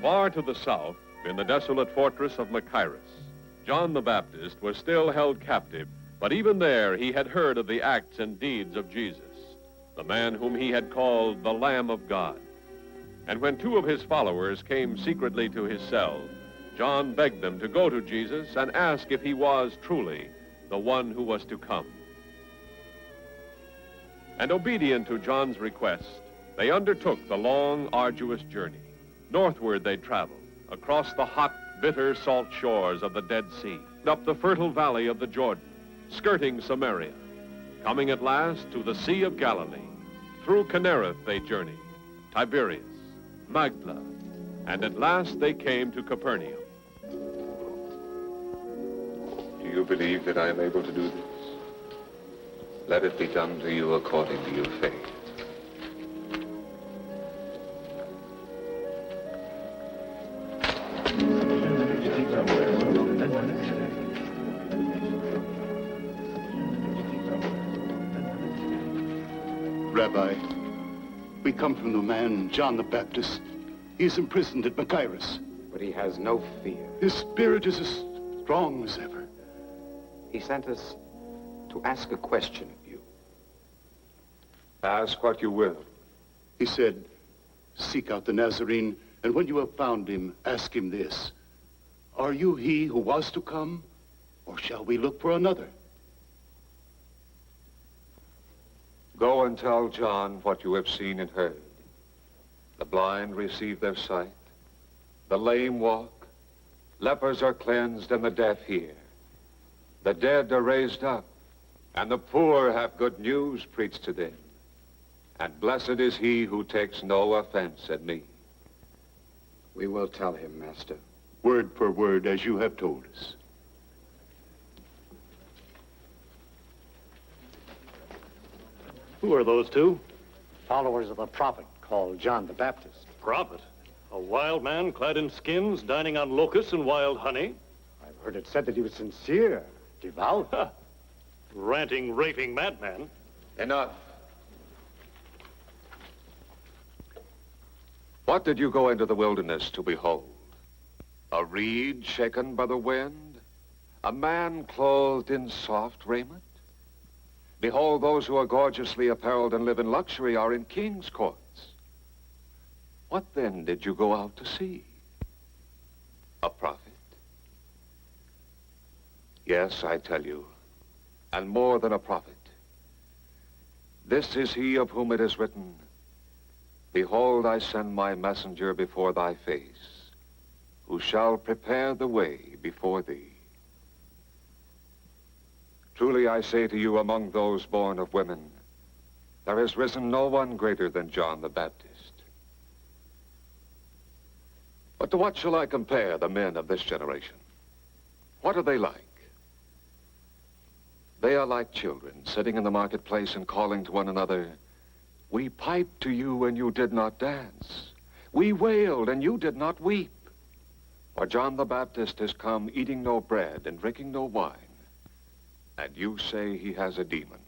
Far to the south, in the desolate fortress of Machaerus, John the Baptist was still held captive, but even there he had heard of the acts and deeds of Jesus, the man whom he had called the Lamb of God. And when two of his followers came secretly to his cell, John begged them to go to Jesus and ask if he was truly the one who was to come. And obedient to John's request, they undertook the long, arduous journey. Northward they traveled, across the hot, bitter salt shores of the Dead Sea, up the fertile valley of the Jordan, skirting Samaria, coming at last to the Sea of Galilee. Through Kinnereth they journeyed, Tiberias, Magdala, and at last they came to Capernaum. Do you believe that I am able to do this? Let it be done to you according to your faith. Rabbi, we come from the man, John the Baptist. He is imprisoned at Machaerus. But he has no fear. His spirit is as strong as ever. He sent us to ask a question of you. Ask what you will. He said, seek out the Nazarene, and when you have found him, ask him this. Are you he who was to come, or shall we look for another? Go and tell John what you have seen and heard. The blind receive their sight, the lame walk, lepers are cleansed, and the deaf hear. The dead are raised up, and the poor have good news preached to them. And blessed is he who takes no offense at me. We will tell him, Master. Word for word, as you have told us. Who are those two? Followers of a prophet called John the Baptist. Prophet? A wild man clad in skins, dining on locusts and wild honey? I've heard it said that he was sincere, devout. Ranting, raving madman. Enough. What did you go into the wilderness to behold? A reed shaken by the wind? A man clothed in soft raiment? Behold, those who are gorgeously apparelled and live in luxury are in king's courts. What then did you go out to see? A prophet? Yes, I tell you, and more than a prophet. This is he of whom it is written, behold, I send my messenger before thy face, who shall prepare the way before thee. Truly I say to you, among those born of women, there has risen no one greater than John the Baptist. But to what shall I compare the men of this generation? What are they like? They are like children sitting in the marketplace and calling to one another, we piped to you and you did not dance. We wailed and you did not weep. For John the Baptist has come eating no bread and drinking no wine. And you say he has a demon.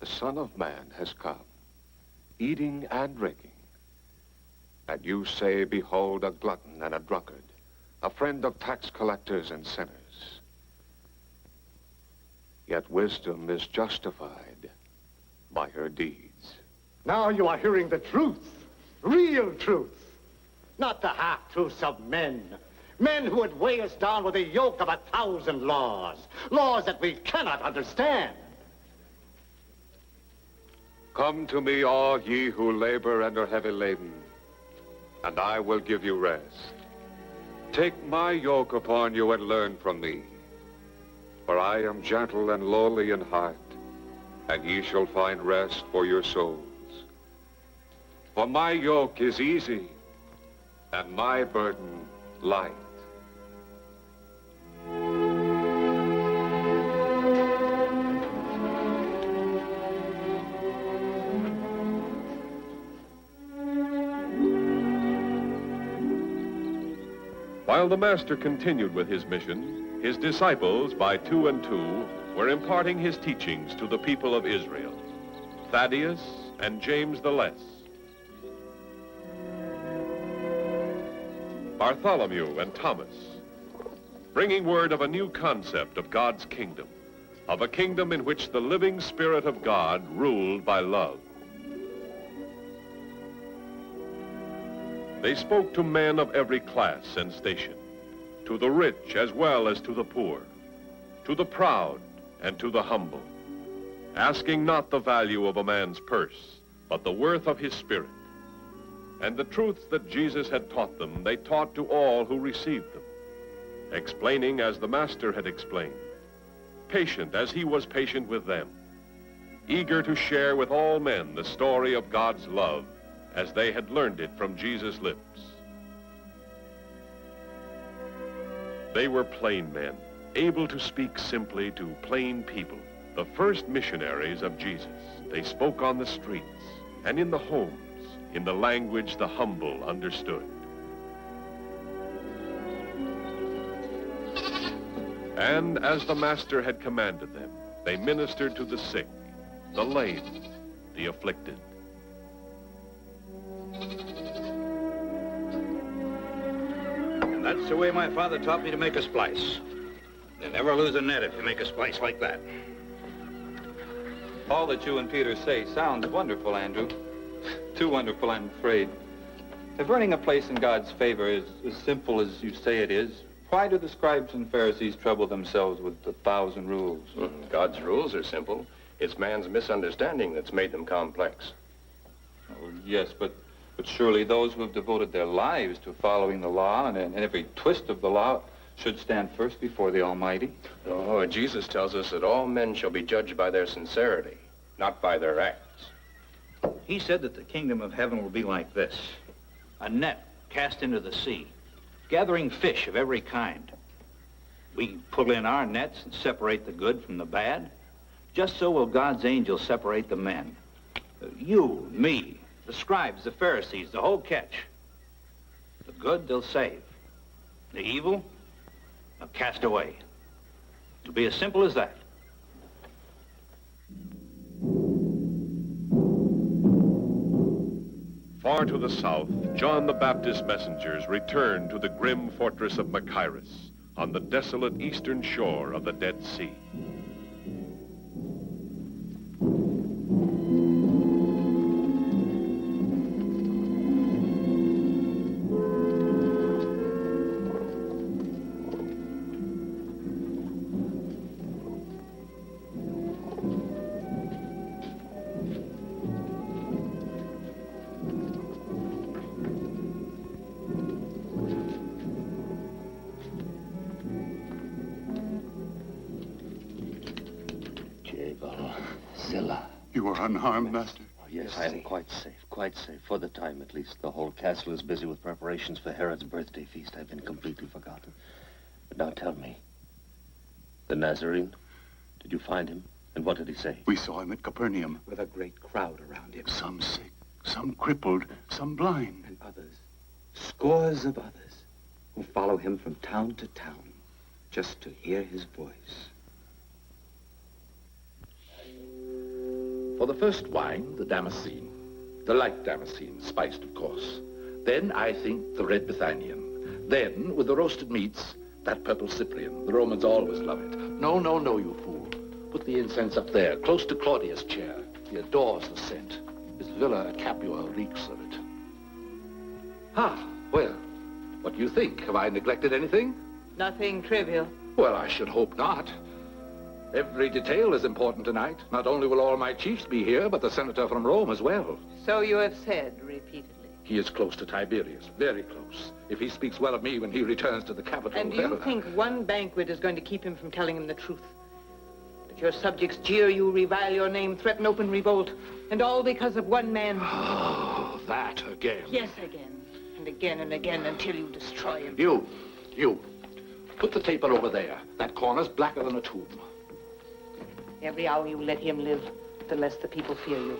The Son of Man has come, eating and drinking. And you say, behold, a glutton and a drunkard, a friend of tax collectors and sinners. Yet wisdom is justified by her deeds. Now you are hearing the truth, real truth, not the half-truths of men. Men who would weigh us down with the yoke of 1,000 laws. Laws that we cannot understand. Come to me, all ye who labor and are heavy laden, and I will give you rest. Take my yoke upon you and learn from me. For I am gentle and lowly in heart, and ye shall find rest for your souls. For my yoke is easy, and my burden light. While the Master continued with his mission, his disciples, by two and two, were imparting his teachings to the people of Israel, Thaddeus and James the Less. Bartholomew and Thomas, bringing word of a new concept of God's kingdom, of a kingdom in which the living Spirit of God ruled by love. They spoke to men of every class and station, to the rich as well as to the poor, to the proud and to the humble, asking not the value of a man's purse, but the worth of his spirit. And the truths that Jesus had taught them, they taught to all who received them, explaining as the Master had explained, patient as he was patient with them, eager to share with all men the story of God's love as they had learned it from Jesus' lips. They were plain men, able to speak simply to plain people, the first missionaries of Jesus. They spoke on the streets and in the homes, in the language the humble understood. And as the Master had commanded them, they ministered to the sick, the lame, the afflicted. And that's the way my father taught me to make a splice. You never lose a net if you make a splice like that. All that you and Peter say sounds wonderful, Andrew. Too wonderful, I'm afraid. If earning a place in God's favor is as simple as you say it is, why do the scribes and Pharisees trouble themselves with 1,000 rules? God's rules are simple. It's man's misunderstanding that's made them complex. Oh, yes, but surely those who have devoted their lives to following the law and every twist of the law should stand first before the Almighty. Oh, Jesus tells us that all men shall be judged by their sincerity, not by their acts. He said that the kingdom of heaven will be like this. A net cast into the sea, gathering fish of every kind. We pull in our nets and separate the good from the bad. Just so will God's angels separate the men. You, me, the scribes, the Pharisees, the whole catch. The good they'll save. The evil, they'll cast away. It'll be as simple as that. Far to the south, John the Baptist's messengers returned to the grim fortress of Machaerus on the desolate eastern shore of the Dead Sea. You are unharmed, Master? Oh, yes, I am quite safe, for the time at least. The whole castle is busy with preparations for Herod's birthday feast. I've been completely forgotten. But now tell me, the Nazarene, did you find him? And what did he say? We saw him at Capernaum. With a great crowd around him. Some sick, some crippled, some blind. And others, scores of others, who follow him from town to town, just to hear his voice. For the first wine, the Damascene. The light Damascene, spiced, of course. Then, I think, the red Bithynian. Then, with the roasted meats, that purple Cyprian. The Romans always love it. No, you fool. Put the incense up there, close to Claudius' chair. He adores the scent. His villa at Capua reeks of it. Well, what do you think? Have I neglected anything? Nothing trivial. Well, I should hope not. Every detail is important tonight. Not only will all my chiefs be here, but the senator from Rome as well. So you have said repeatedly. He is close to Tiberius, very close. If he speaks well of me when he returns to the capital... And do you think one banquet is going to keep him from telling him the truth? That your subjects jeer you, revile your name, threaten open revolt, and all because of one man? Oh, that again. Yes, again. And again and again until you destroy him. You. Put the taper over there. That corner's blacker than a tomb. Every hour you let him live, the less the people fear you.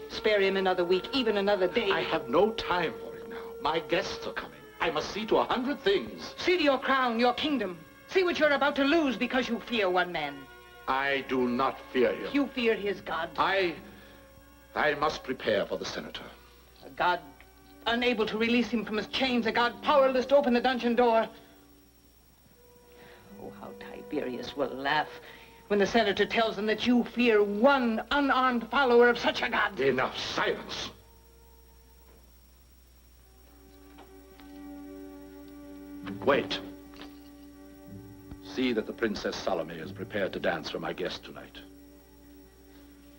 Spare him another week, even another day. I have no time for it now. My guests are coming. I must see to 100 things. See to your crown, your kingdom. See what you're about to lose because you fear one man. I do not fear him. You fear his God. I must prepare for the senator. A God unable to release him from his chains, a God powerless to open the dungeon door. Oh, how Tiberius will laugh when the senator tells him that you fear one unarmed follower of such a God. Enough, silence. Wait. See that the Princess Salome is prepared to dance for my guest tonight.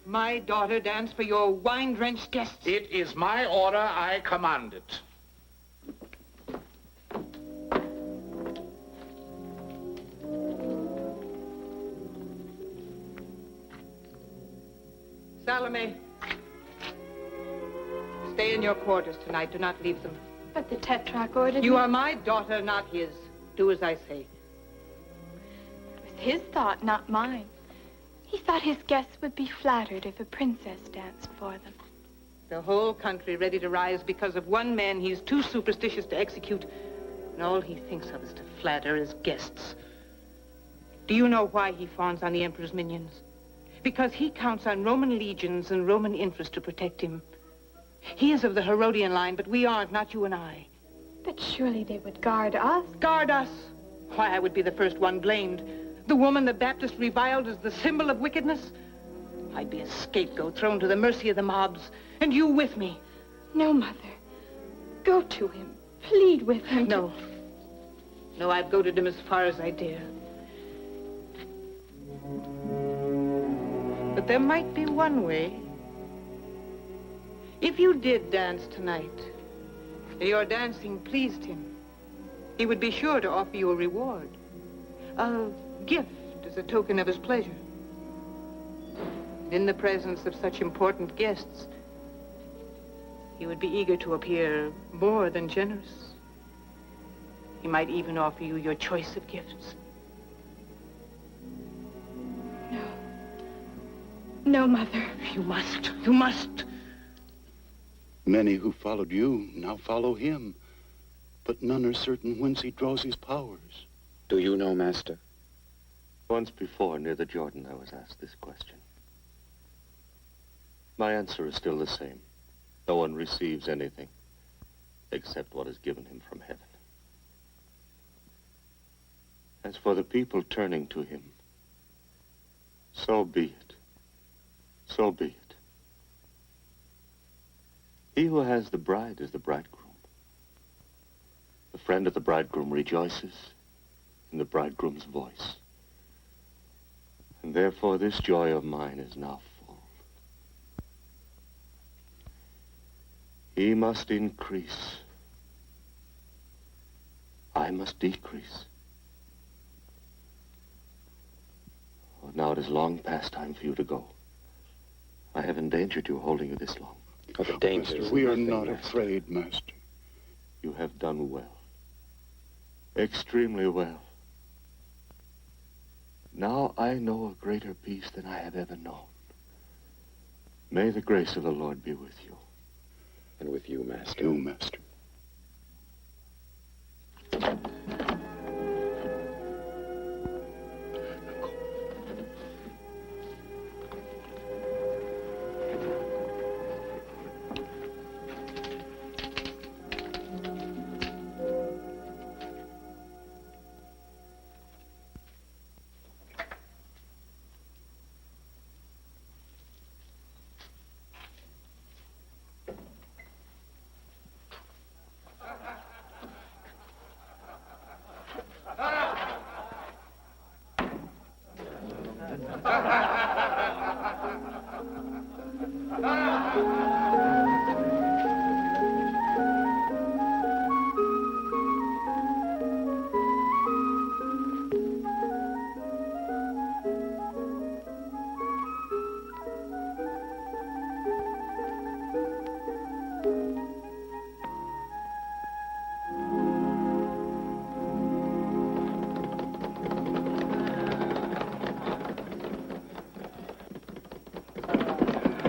My daughter dance for your wine-drenched guests? It is my order. I command it. Salome, stay in your quarters tonight. Do not leave them. But the Tetrarch ordered You me... are my daughter, not his. Do as I say. It was his thought, not mine. He thought his guests would be flattered if a princess danced for them. The whole country ready to rise because of one man he's too superstitious to execute, and all he thinks of is to flatter his guests. Do you know why he fawns on the emperor's minions? Because he counts on Roman legions and Roman interest to protect him. He is of the Herodian line, but we aren't, not you and I. But surely they would guard us. Guard us? Why, I would be the first one blamed. The woman the Baptist reviled as the symbol of wickedness. I'd be a scapegoat thrown to the mercy of the mobs, and you with me. No, Mother. Go to him. Plead with him. No. No, I've goaded him as far as I dare. But there might be one way. If you did dance tonight, and your dancing pleased him, he would be sure to offer you a reward. A gift as a token of his pleasure. In the presence of such important guests, he would be eager to appear more than generous. He might even offer you your choice of gifts. No. No, Mother. You must. You must. Many who followed you now follow him, but none are certain whence he draws his powers. Do you know, Master? Once before, near the Jordan, I was asked this question. My answer is still the same. No one receives anything except what is given him from heaven. As for the people turning to him, so be it. So be it. He who has the bride is the bridegroom. The friend of the bridegroom rejoices in the bridegroom's voice. And therefore this joy of mine is now full. He must increase. I must decrease. Oh, now it is long past time for you to go. I have endangered you holding you this long. Oh, the danger is we are nothing, not Master. afraid, Master. You have done well. Extremely well. Now I know a greater peace than I have ever known. May the grace of the Lord be with you. And with you, Master. You, Master.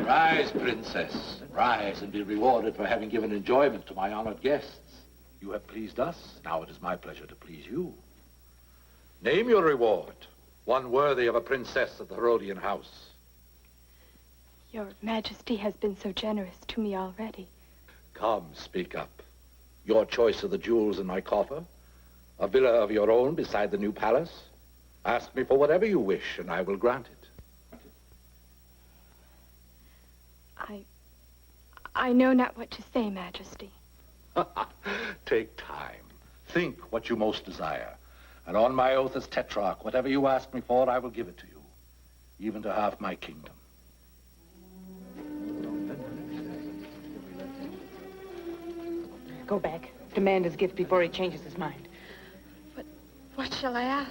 Rise, Princess. Rise and be rewarded for having given enjoyment to my honored guests. You have pleased us. Now it is my pleasure to please you. Name your reward, one worthy of a princess of the Herodian house. Your Majesty has been so generous to me already. Come, speak up. Your choice of the jewels in my coffer? A villa of your own beside the new palace? Ask me for whatever you wish, and I will grant it. I know not what to say, Majesty. Take time. Think what you most desire. And on my oath as Tetrarch, whatever you ask me for, I will give it to you. Even to half my kingdom. Go back. Demand his gift before he changes his mind. What shall I ask?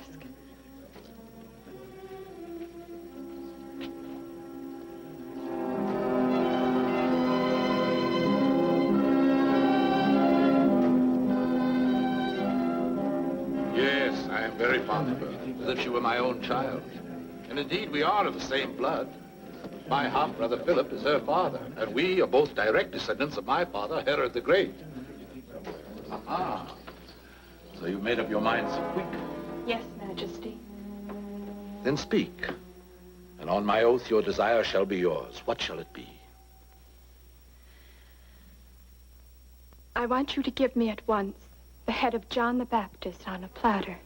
Yes, I am very fond of her, as if she were my own child. And indeed, we are of the same blood. My half-brother Philip is her father, and we are both direct descendants of my father, Herod the Great. Aha. So you made up your mind so quick. Yes, Majesty. Then speak. And on my oath, your desire shall be yours. What shall it be? I want you to give me at once the head of John the Baptist on a platter.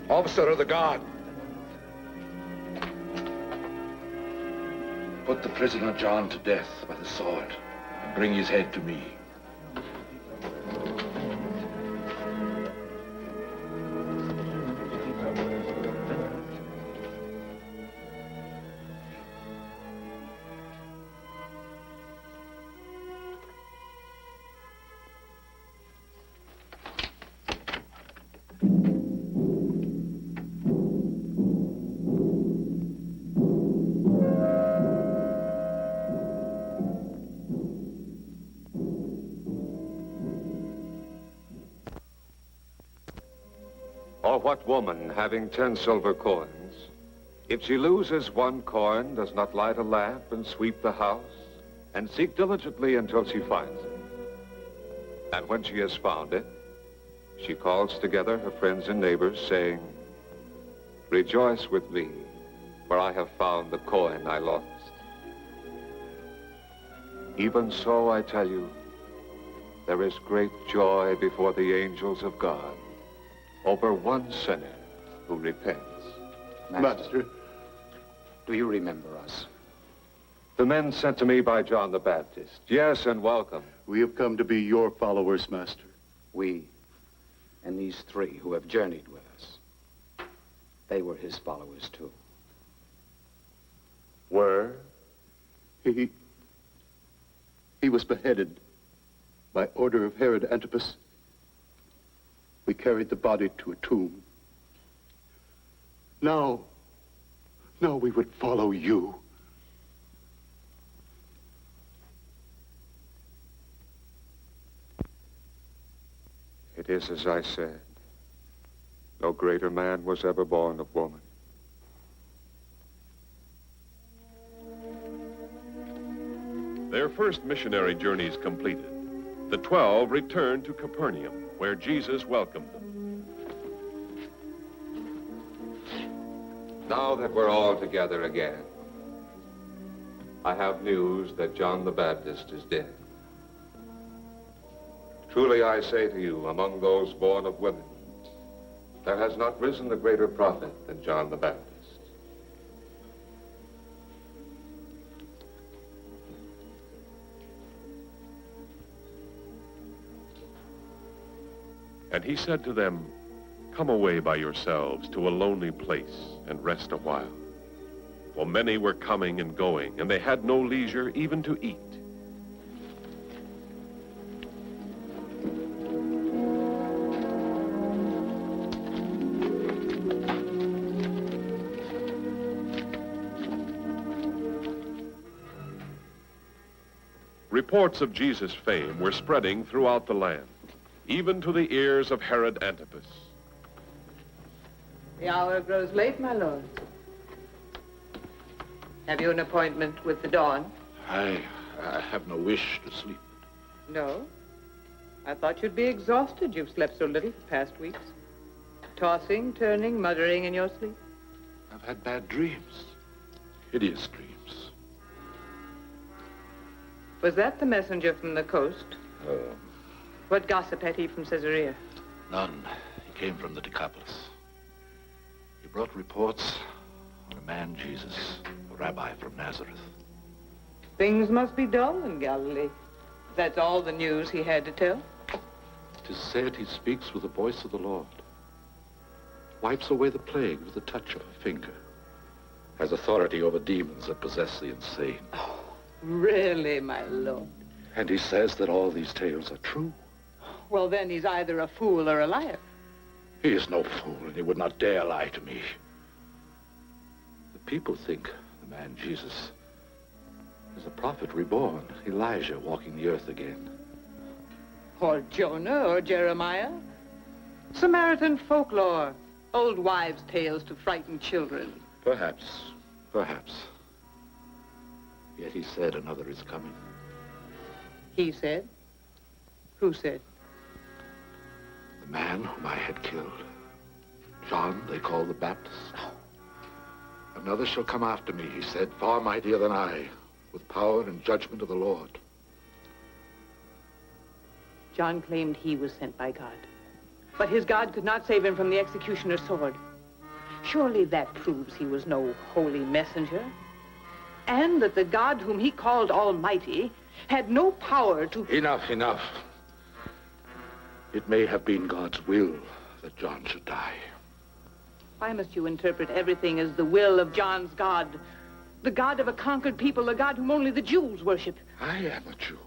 Officer of the guard. Put the prisoner John to death by the sword and bring his head to me. Or what woman, having 10 silver coins, if she loses 1 coin, does not light a lamp and sweep the house, and seek diligently until she finds it? And when she has found it, she calls together her friends and neighbors, saying, "Rejoice with me, for I have found the coin I lost." Even so, I tell you, there is great joy before the angels of God over one sinner who repents. Master, do you remember us? The men sent to me by John the Baptist. Yes, and welcome. We have come to be your followers, Master. We and these 3 who have journeyed with us, they were his followers too. Were? He was beheaded by order of Herod Antipas. We carried the body to a tomb. Now we would follow you. It is as I said. No greater man was ever born of woman. Their first missionary journeys completed, the 12 returned to Capernaum, where Jesus welcomed them. Now that we're all together again, I have news that John the Baptist is dead. Truly I say to you, among those born of women, there has not risen a greater prophet than John the Baptist. And he said to them, "Come away by yourselves to a lonely place and rest a while." For many were coming and going, and they had no leisure even to eat. Reports of Jesus' fame were spreading throughout the land, even to the ears of Herod Antipas. The hour grows late, my lord. Have you an appointment with the dawn? I have no wish to sleep. No? I thought you'd be exhausted. You've slept so little for past weeks. Tossing, turning, muttering in your sleep. I've had bad dreams. Hideous dreams. Was that the messenger from the coast? Oh. What gossip had he from Caesarea? None. He came from the Decapolis. He brought reports on a man, Jesus, a rabbi from Nazareth. Things must be dull in Galilee. That's all the news he had to tell. 'Tis said he speaks with the voice of the Lord. Wipes away the plague with the touch of a finger. Has authority over demons that possess the insane. Oh, really, my lord? And he says that all these tales are true. Well, then he's either a fool or a liar. He is no fool, and he would not dare lie to me. The people think the man Jesus is a prophet reborn, Elijah walking the earth again. Or Jonah or Jeremiah. Samaritan folklore. Old wives' tales to frighten children. Perhaps. Yet he said another is coming. He said? Who said? The man whom I had killed. John, they call the Baptist. Another shall come after me, he said, far mightier than I, with power and judgment of the Lord. John claimed he was sent by God. But his God could not save him from the executioner's sword. Surely that proves he was no holy messenger. And that the God whom he called Almighty had no power to... Enough. It may have been God's will that John should die. Why must you interpret everything as the will of John's God? The God of a conquered people, the God whom only the Jews worship. I am a Jew.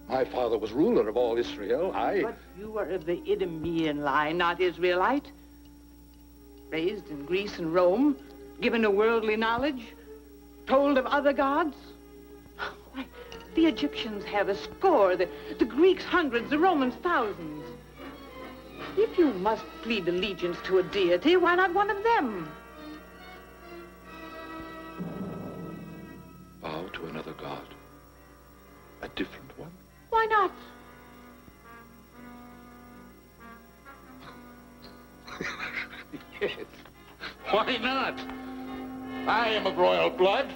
My father was ruler of all Israel. But you are of the Idumean line, not Israelite. Raised in Greece and Rome, given to worldly knowledge, told of other gods. Why, the Egyptians have a score, the Greeks hundreds, the Romans thousands. If you must plead allegiance to a deity, why not one of them? Bow to another god. A different one? Why not? Yes. Why not? I am of royal blood.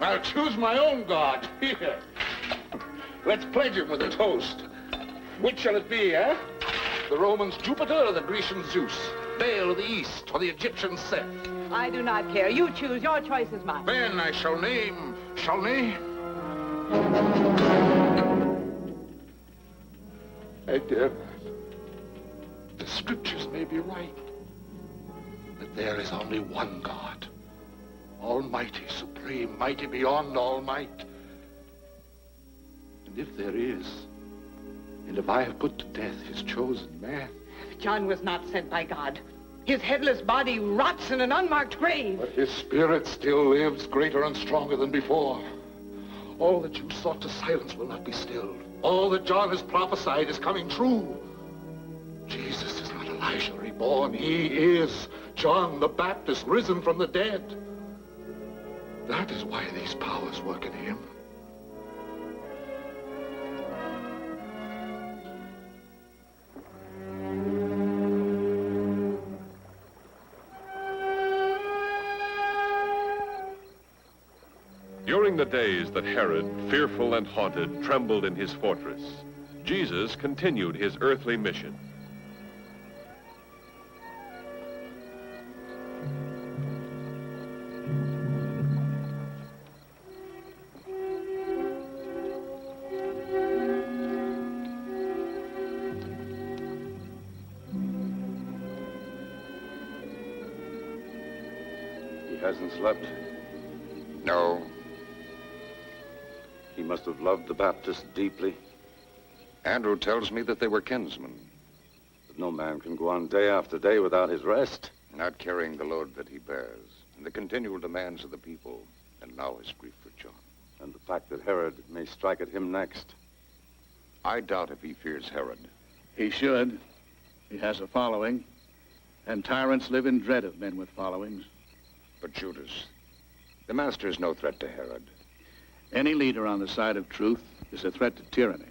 I'll choose my own god. Here. Let's pledge him with a toast. Which shall it be, eh? The Romans' Jupiter or the Grecians' Zeus? Baal of the East or the Egyptians' Seth? I do not care. You choose. Your choice is mine. Then I shall name, I dare not. The scriptures may be right. That there is only one God. Almighty, supreme, mighty beyond all might. And if there is, and if I have put to death his chosen man... John was not sent by God. His headless body rots in an unmarked grave. But his spirit still lives, greater and stronger than before. All that you sought to silence will not be stilled. All that John has prophesied is coming true. Jesus is not Elijah reborn. He is John the Baptist, risen from the dead. That is why these powers work in him. During the days that Herod, fearful and haunted, trembled in his fortress, Jesus continued his earthly mission. He hasn't slept? No. He must have loved the Baptist deeply. Andrew tells me that they were kinsmen. But no man can go on day after day without his rest. Not carrying the load that he bears, and the continual demands of the people, and now his grief for John. And the fact that Herod may strike at him next. I doubt if he fears Herod. He should. He has a following, and tyrants live in dread of men with followings. But Judas, the master is no threat to Herod. Any leader on the side of truth is a threat to tyranny.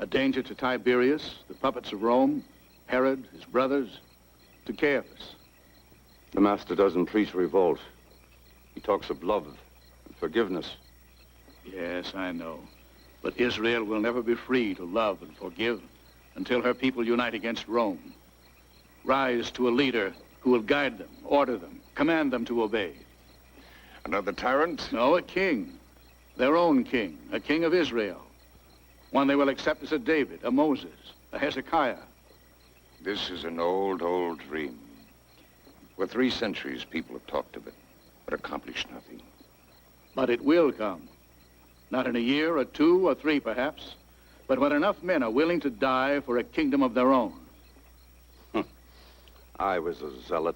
A danger to Tiberius, the puppets of Rome, Herod, his brothers, to Caiaphas. The Master doesn't preach revolt. He talks of love and forgiveness. Yes, I know. But Israel will never be free to love and forgive until her people unite against Rome. Rise to a leader who will guide them, order them, command them to obey. Another tyrant? No, a king. Their own king, a king of Israel. One they will accept as a David, a Moses, a Hezekiah. This is an old, old dream. For 3 centuries, people have talked of it, but accomplished nothing. But it will come. Not in a year, or 2, or 3, perhaps, but when enough men are willing to die for a kingdom of their own. I was a zealot,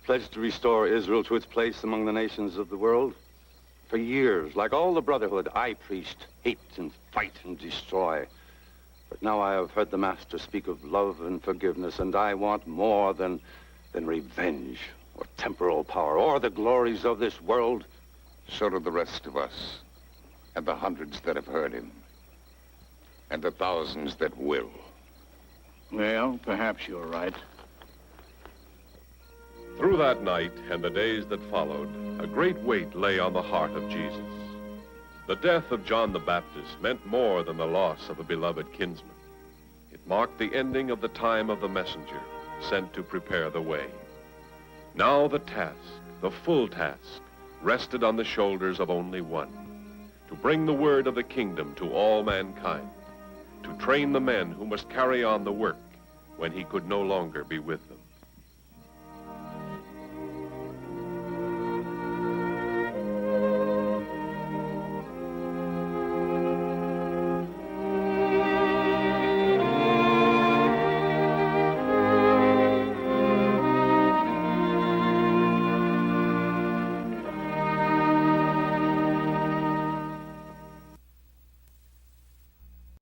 pledged to restore Israel to its place among the nations of the world. For years, like all the Brotherhood, I preached hate and fight and destroy. But now I have heard the Master speak of love and forgiveness, and I want more than revenge or temporal power or the glories of this world. So do the rest of us, and the hundreds that have heard him, and the thousands that will. Well, perhaps you're right. Through that night and the days that followed, a great weight lay on the heart of Jesus. The death of John the Baptist meant more than the loss of a beloved kinsman. It marked the ending of the time of the messenger sent to prepare the way. Now the task, the full task, rested on the shoulders of only one: to bring the word of the kingdom to all mankind, to train the men who must carry on the work when he could no longer be with them.